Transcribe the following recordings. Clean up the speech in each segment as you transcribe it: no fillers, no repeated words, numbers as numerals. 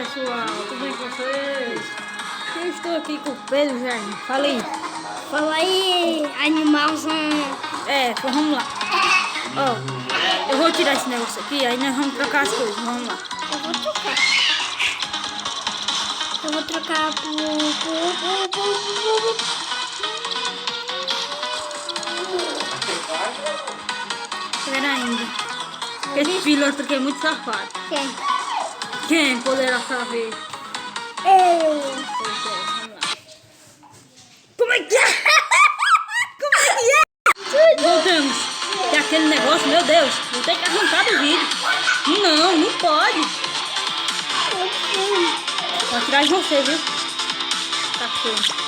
pessoal, tudo bem com vocês? Eu estou aqui com o Pedro Jaime. Fala aí. Fala aí, animalzão. Vamos lá. Ó, eu vou tirar esse negócio aqui, aí nós vamos trocar as coisas. Vamos lá. Eu vou trocar. Eu vou trocar Espera ainda. Esse piloto aqui é muito safado. Quem? Quem poderá saber? Eu. Pois é, vamos lá. Como é que é? Como é que é? Voltamos. Tem aquele negócio, meu Deus, vou ter que arrancar do vídeo. Não, não pode. Vou tirar de você, viu? Cachorro.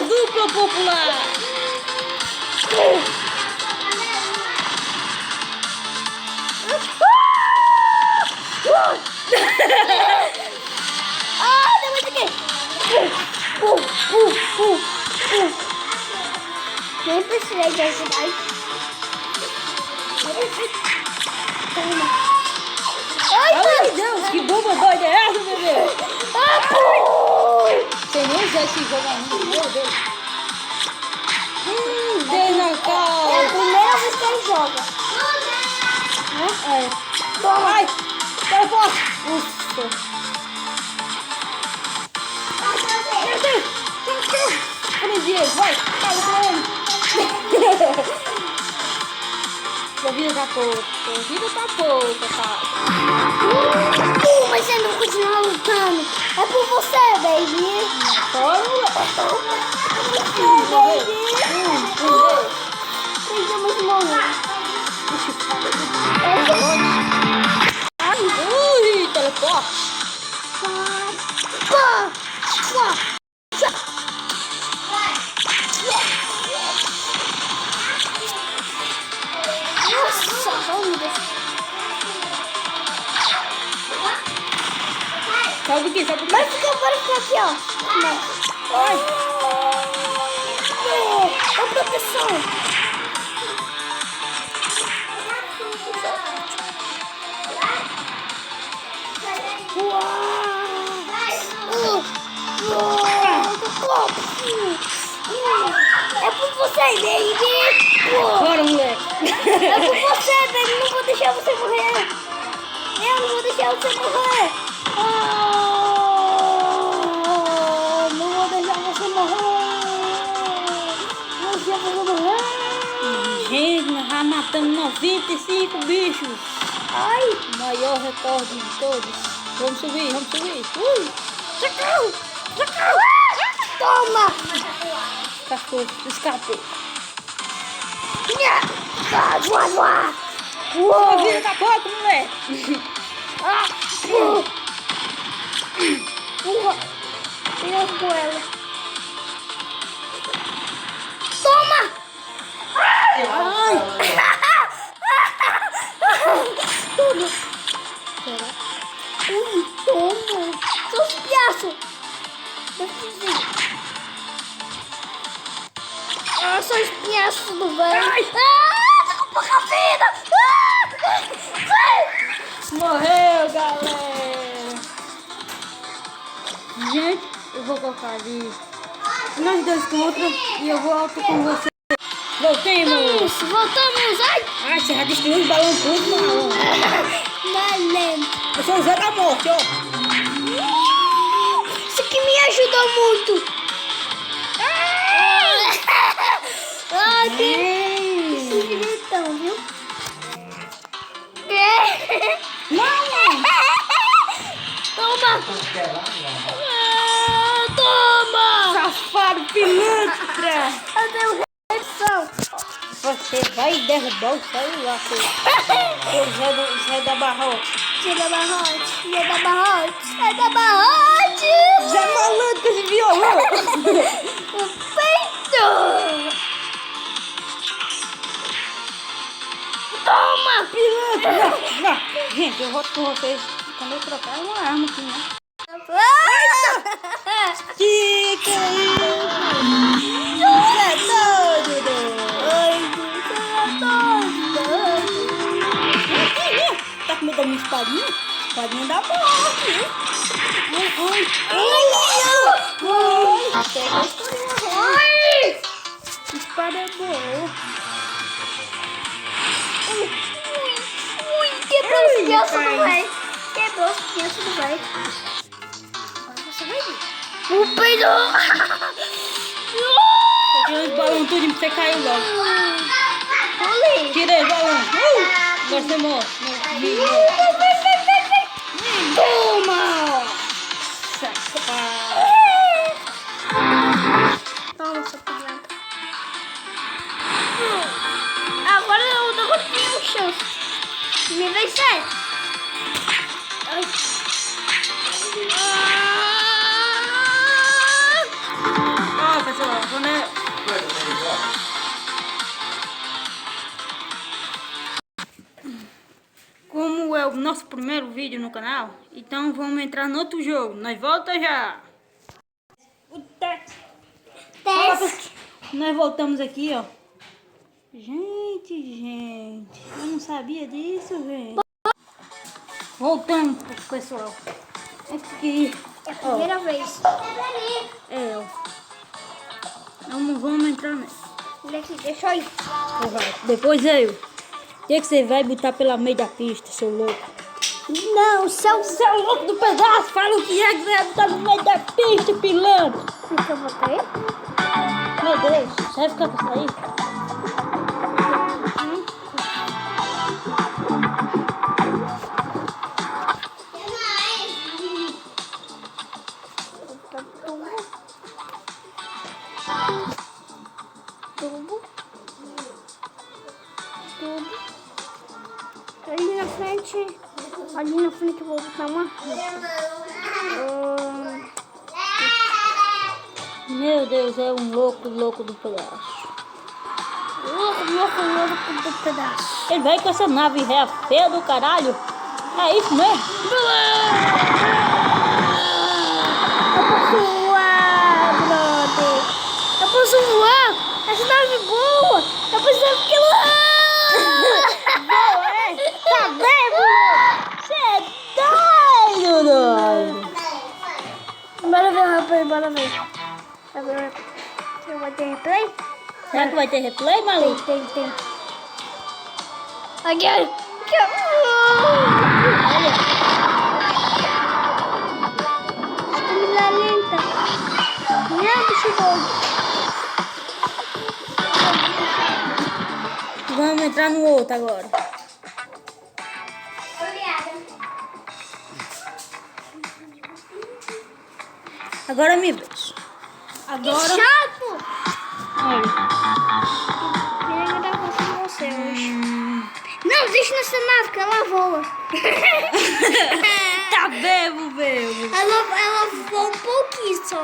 Duplo popular. Deu muito aqui. Nem precisei de ajudar. Ai, meu Deus, que bomba doida é essa, bebê? Você nem usa esse jogo ainda, meu Deus. Dei na É a cara. primeira vez que ele joga. Toma. Ai, teleporte. Ufa. Meu Deus. Prendi ele, vai. Fala com ele. Sua vida tá pouca. Sua vida tá pouca, cara. Mas você não continua lutando. É por você, baby. Precisamos morrer. Ui, teleporte. Nossa, meu Deus. Sobe aqui, sobe aqui. Bora ficar aqui, ó. Ai. Ó, proteção. É por você, baby. Bora, moleque. É por você, baby. Não vou deixar você morrer. Eu não vou deixar você morrer. Não vou deixar você morrer. Não vou deixar você morrer. Gente, nós já matamos 95 bichos. Ai. O maior recorde de todos. Vamos subir, vamos subir. Socorro! Socorro! Toma. Cachorro, escapou. Sua vida tá pouco, moleque. Eu com ela. Toma! Ai! Toma! Será? Ui, toma! Seus piaços! São espinhaços do velho! Ai! Tá com pouca vida! Morreu, galera! Gente, eu vou colocar ali. Nós dois contra e eu volto com você. Voltemos! Voltamos! Ai! Ai, você já destruiu os balões tudo, não. Valendo! Eu sou o Zé da Morte, ó. Isso aqui me ajudou muito! Que direitão, viu? Não! Toma! Toma! Safado pilantra! Eu tenho reação! Você vai derrubar o celular, seu Zé da Barrote. Zé da Barrote! Zé da Barrote! Zé da Barrote! Zé Malandro com esse violão! O peito! Toma! Pilantra! Não. Gente, eu volto com vocês quando eu trocar uma arma aqui, né? Que isso? Você é doido? espadinha? Espadinha da morte, hein? Ai! Espada é boa. Ui, quebrou os crianças do velho. Quebrou os crianças do velho. Agora você vai ver. O peido! Tirei os balões tudo e você caiu logo. Olha! Tirei os balões. Agora você morre. Toma! Safado. Toma, sua pilantra. Agora eu tenho chance. Me vencer. Ai. Ó, pessoal, quando é... Como é o nosso primeiro vídeo no canal, então vamos entrar no outro jogo. Nós volta já. O teste. Nós voltamos aqui, ó. Gente, eu não sabia disso, velho. Voltamos, pessoal. Aqui. É a primeira vez. É, ó. Vamos entrar nessa. Olha aqui, deixa eu ir. Depois eu. O que você vai botar pela meio da pista, seu louco? Não, Seu louco do pedaço, fala o que é que você vai botar no meio da pista, pilantra. o que eu botei? Meu Deus, você vai ficar com isso aí? Tubo. Ali na frente eu vou botar uma. Meu Deus, é um louco do pedaço. Louco do pedaço. Ele vai com essa nave ré feia do caralho. É isso mesmo? Eu posso voar, brother. Eu posso voar. Essa nave boa. Eu preciso ficar lá. Boa, é? Tá vendo? Você é doido. Bora ver o replay, bora ver. Vai ter replay? Será que vai ter replay, maluco? Tem. Aqui. Olha. Câmera lenta. Meu bicho doido. Vamos entrar no outro agora. Agora me vez. Agora. Que chato! Olha. Queria gravar com você hoje. Não, deixa nessa nave que ela voa. Tá bebo. Ela voa um pouquinho só.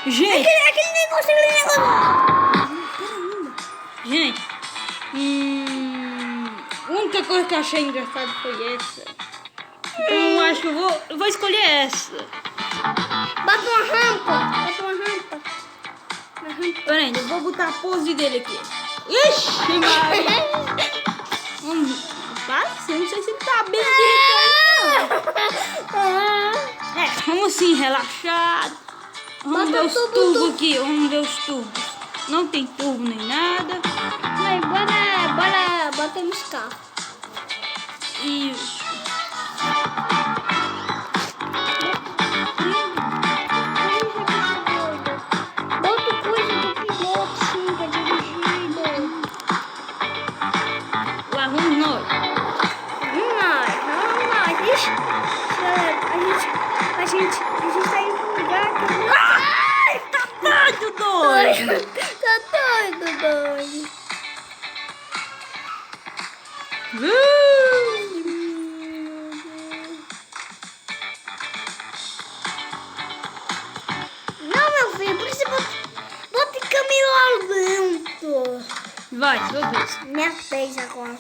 Gente. Aquele negócio ali. Gente. A única coisa que eu achei engraçada foi essa. Então eu acho que eu vou escolher essa. Bota uma rampa. Peraí, eu vou botar a pose dele aqui. Ixi, Maria. Rapaz, eu não sei se ele tá bem direito. Vamos sim, relaxado. Vamos ver os tubos aqui, vamos ver os tubos. Não tem tubo nem nada. Mas bora, bota nos carros. Isso. Bota coisa do piloto, sim, pra dirigir. Lá vamos nós. Ixi, a gente tá indo pro lugar que... Ai, tá doido. Tá doido. Não, meu filho, por isso bota Camila lento. Vai, sua vez. Minha vez agora.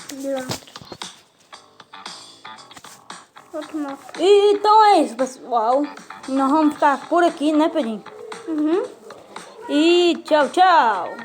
Pilantra. Outro mapa. Então é isso, pessoal. Nós vamos ficar por aqui, né, Pedrinho? Uhum. E tchau, tchau.